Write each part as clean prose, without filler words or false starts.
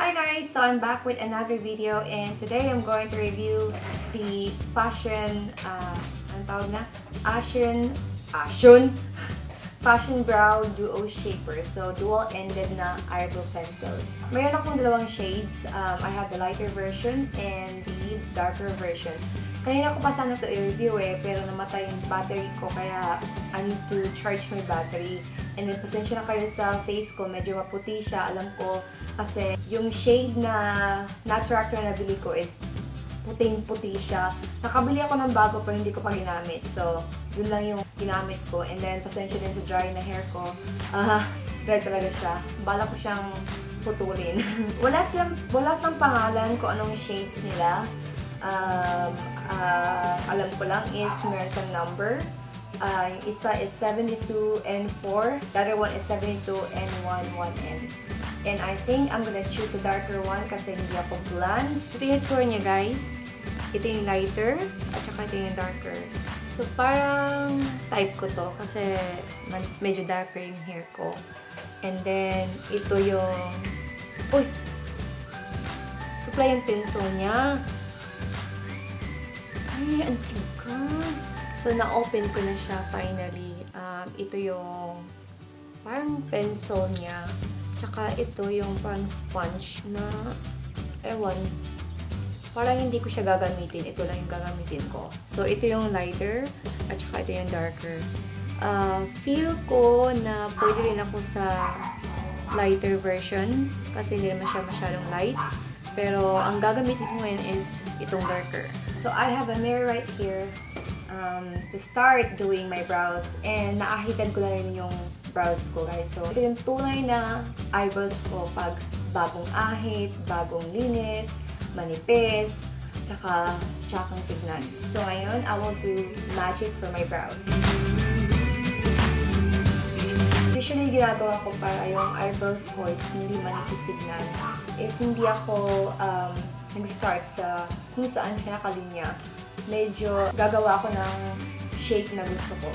Hi guys! So I'm back with another video and today I'm going to review the Fashion, anong tawag na? Fashion Brow Duo Shaper. So dual-ended na eyebrow pencils. Mayroon akong dalawang shades. I have the lighter version and the darker version. Kanina ko pa sana ito i-review pero namatay yung battery ko kaya I need to charge my battery. And then, pasensya na kayo sa face ko. Medyo maputi siya. Alam ko kasi yung shade na natural na nabili ko is puting-puti siya. Nakabili ako ng bago pero hindi ko pa ginamit. So, yun lang yung ginamit ko. And then, pasensya din sa dry na hair ko. Dry talaga siya. Bala ko siyang putulin. wala silang pangalan kung anong shades nila. Alam ko lang is meron siyang number. Yung isa is 72N4, the other one is 72N11N. And I think I'm gonna choose the darker one kasi hindi ako blonde. Ito yung tour niya guys. Ito yung lighter at saka ito yung darker. So parang type ko to kasi medyo darker yung hair ko. And then ito yung... Uy! Ito pala yung pencil niya. Ay, ang tigas! So, na-open ko na siya finally. Ito yung parang pencil niya. Tsaka ito yung parang sponge na, ewan, parang hindi ko siya gagamitin. Ito lang yung gagamitin ko. So, ito yung lighter at saka ito yung darker. Feel ko na pwede rin ako sa lighter version kasi hindi naman siya masyadong light. Pero, ang gagamitin ko ngayon is itong darker. So, I have a mirror right here. To start doing my brows. And naahitan ko na rin yung brows ko, guys. So, ito yung tunay na eyebrows ko pag bagong ahit, bagong linis, manipis, tsakang tignan. So, ngayon, I want to match it for my brows. Usually, ginagawa ko para yung eyebrows ko is hindi manipis tignan. Is hindi ako nag-start sa kung saan kinakalinya. Medyo gagawa ko ng shape na gusto ko.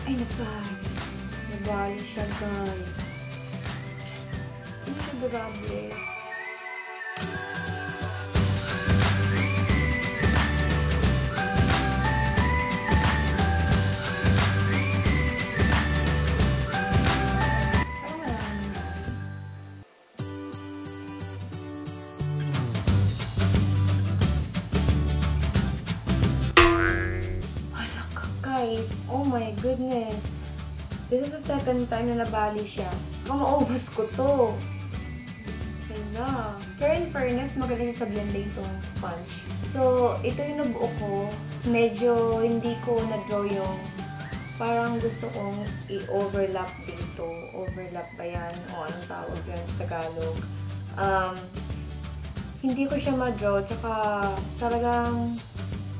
Ay, nabali siya, guys. Hindi siya grabe. Guys, oh my goodness. This is the second time na nabali siya. Baka maubos ko to. Hala. Pero in fairness, magaling sa blending itong sponge. So, ito yung nabuo ko. Medyo hindi ko na-draw yung parang gusto kong i-overlap dito. Overlap ba yan? O anong tawag yan sa Tagalog? Hindi ko siya ma-draw. Tsaka talagang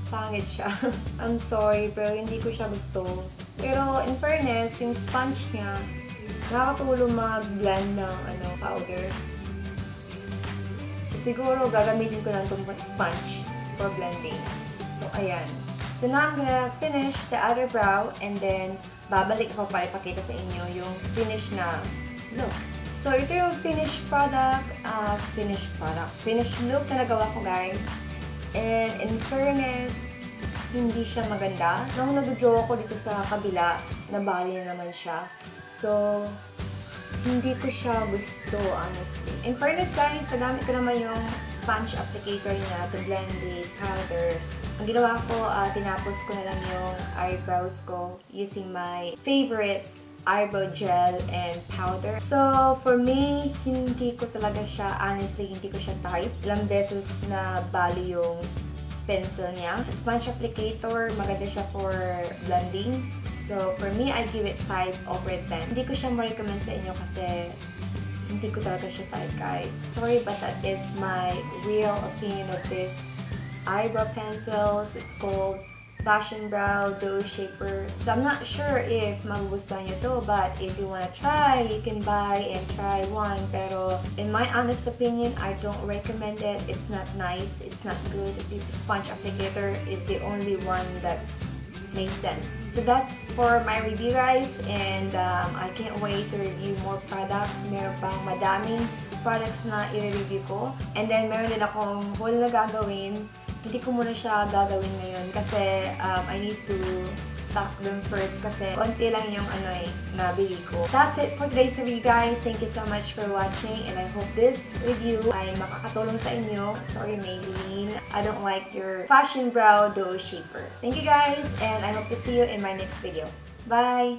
pangit siya. I'm sorry, pero hindi ko siya gusto. Pero, in fairness, yung sponge niya, nakakatulong mag-blend ng powder. So, siguro, gagamitin ko lang itong sponge for blending. So, ayan. So, now I'm gonna finish the other brow and then, babalik ako para ipakita sa inyo yung finish na look. So, ito yung finished look na nagawa ko, guys. And in fairness, hindi siya maganda. Nung nag-draw ako dito sa kabila, nabali na naman siya. So, hindi ko siya gusto, honestly. In fairness guys, nagamit ko naman yung sponge applicator niya to blend the powder. Ang ginawa ko, tinapos ko na lang yung eyebrows ko using my favorite eyebrow gel and powder. So, for me, hindi ko talaga siya, honestly, hindi ko siya type. Ilang beses na bali yung pencil niya. Sponge applicator, maganda siya for blending. So, for me, I give it 5/10. Hindi ko siya ma-recommend sa inyo kasi hindi ko talaga siya type, guys. Sorry, but that is my real opinion of this eyebrow pencils. It's called Fashion Brow Duo Shaper. So, I'm not sure if magugustuhan nyo to, but if you wanna try, you can buy and try one. Pero, in my honest opinion, I don't recommend it. It's not nice. It's not good. The sponge applicator is the only one that made sense. So, So that's for my review, guys, and I can't wait to review more products. Meron pang madaming products na i-review ko. And then, meron din akong haul na gagawin. Hindi ko muna siya gagawin ngayon kasi I need to stock them first kasi konti lang yung nabili ko. That's it for today's review, guys. Thank you so much for watching and I hope this review ay makakatulong sa inyo. Sorry, Maybelline. I don't like your fashion brow dough shaper. Thank you, guys, and I hope to see you in my next video. Bye!